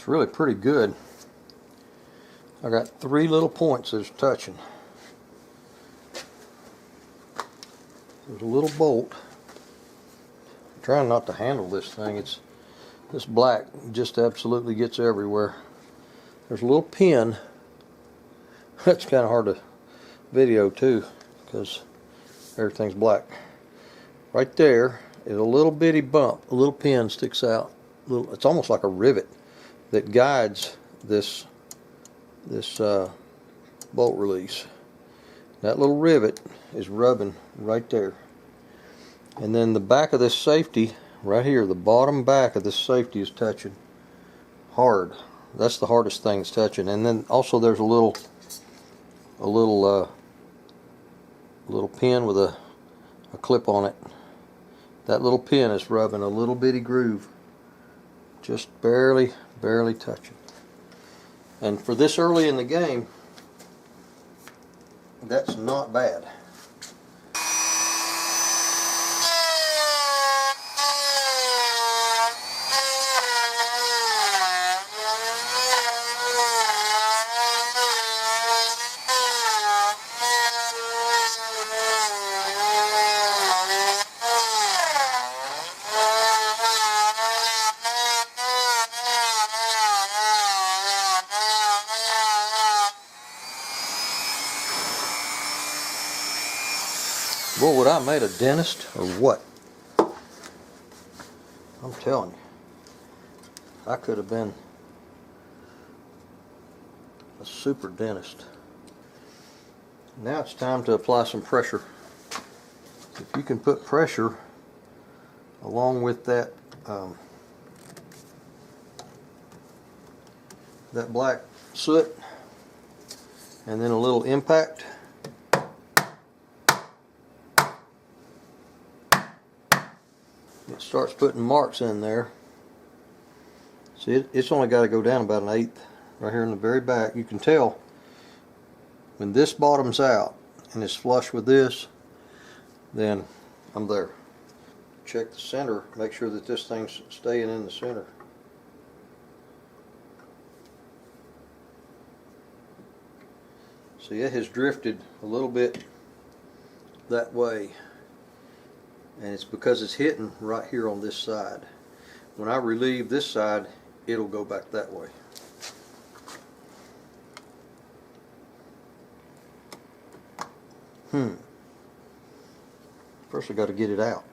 It's really pretty good. I got 3 little points that's touching. There's a little bolt. I'm trying not to handle this thing. This black just absolutely gets everywhere. There's a little pin. That's kind of hard to video too because everything's black. Right there is a little bitty bump. A little pin sticks out. It's almost like a rivet that guides this bolt release. That little rivet is rubbing right there. And then the back of this safety right here, the bottom back of this safety is touching hard. That's the hardest thing it's touching. And then also there's a little pin with a clip on it. That little pin is rubbing a little bitty groove, just barely touching. And for this early in the game, that's not bad. Well, would I have made a dentist or what? I'm telling you, I could have been a super dentist. Now it's time to apply some pressure. If you can put pressure along with that that black soot and then a little impact, it starts putting marks in there. See, it's only got to go down about 1/8 right here in the very back. You can tell when this bottoms out and it's flush with this, then I'm there. Check the center, make sure that this thing's staying in the center. See, it has drifted a little bit that way. And it's because it's hitting right here on this side. When I relieve this side, it'll go back that way. First I got to get it out.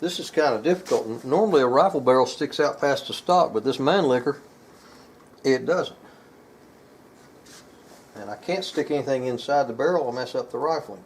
This is kind of difficult. Normally a rifle barrel sticks out past the stock, but this Mannlicher, it doesn't. And I can't stick anything inside the barrel or mess up the rifling.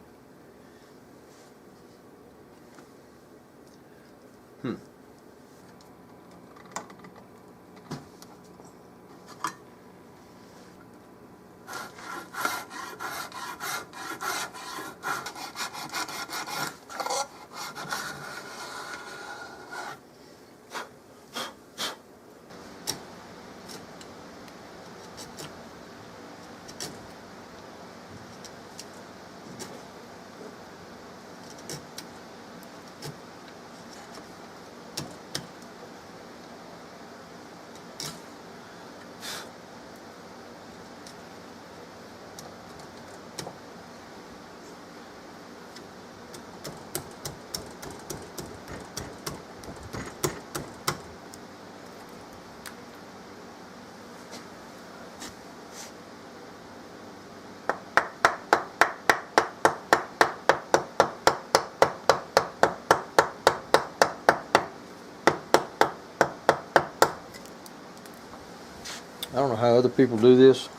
I don't know how other people do this,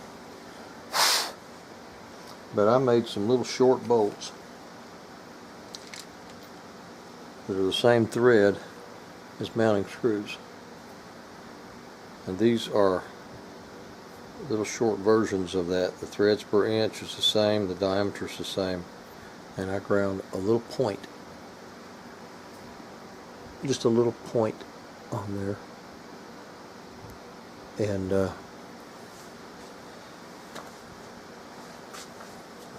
but I made some little short bolts that are the same thread as mounting screws. And these are little short versions of that. The threads per inch is the same, the diameter is the same, and I ground a little point, just a little point on there, and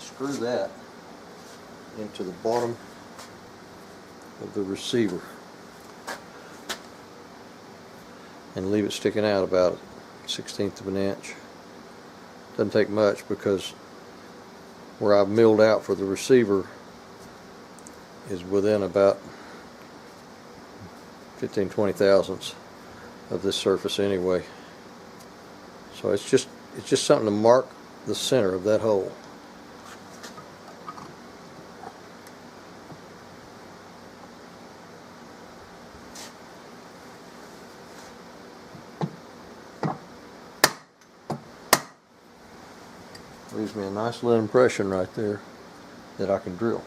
screw that into the bottom of the receiver and leave it sticking out about 1/16 of an inch. Doesn't take much because where I've milled out for the receiver is within about 15-20 thousandths of this surface anyway. So it's just something to mark the center of that hole. Leaves me a nice little impression right there that I can drill.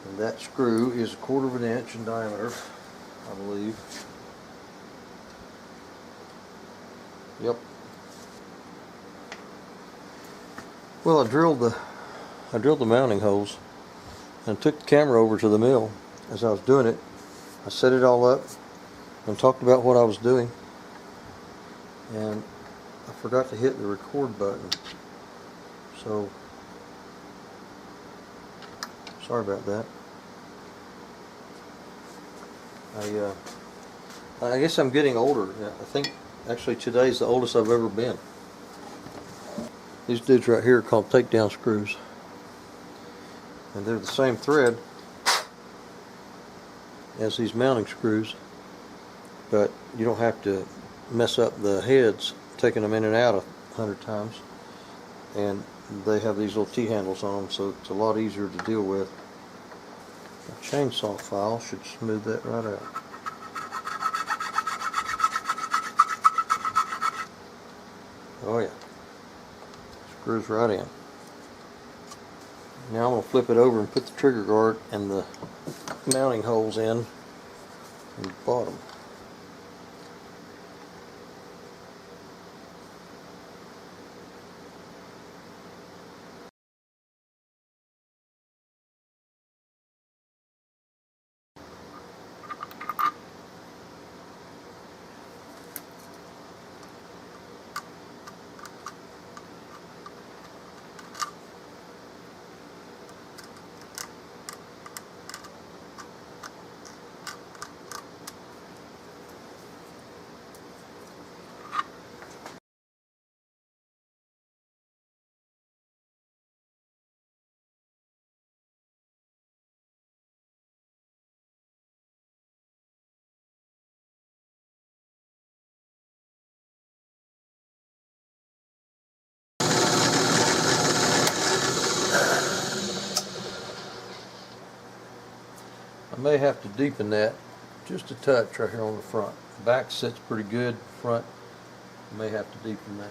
And that screw is 1/4 of an inch in diameter, I believe. Yep. Well, I drilled the mounting holes and took the camera over to the mill. As I was doing it, I set it all up and talked about what I was doing, and I forgot to hit the record button. So sorry about that. I guess I'm getting older. I think actually today's the oldest I've ever been. These dudes right here are called takedown screws, and they're the same thread as these mounting screws, but you don't have to mess up the heads taking them in and out 100 times, and they have these little T-handles on them, so it's a lot easier to deal with. A chainsaw file should smooth that right out. Oh yeah, screws right in. Now I'm going to flip it over and put the trigger guard and the mounting holes in the bottom. I may have to deepen that just a touch right here on the front. The back sits pretty good. Front, I may have to deepen that.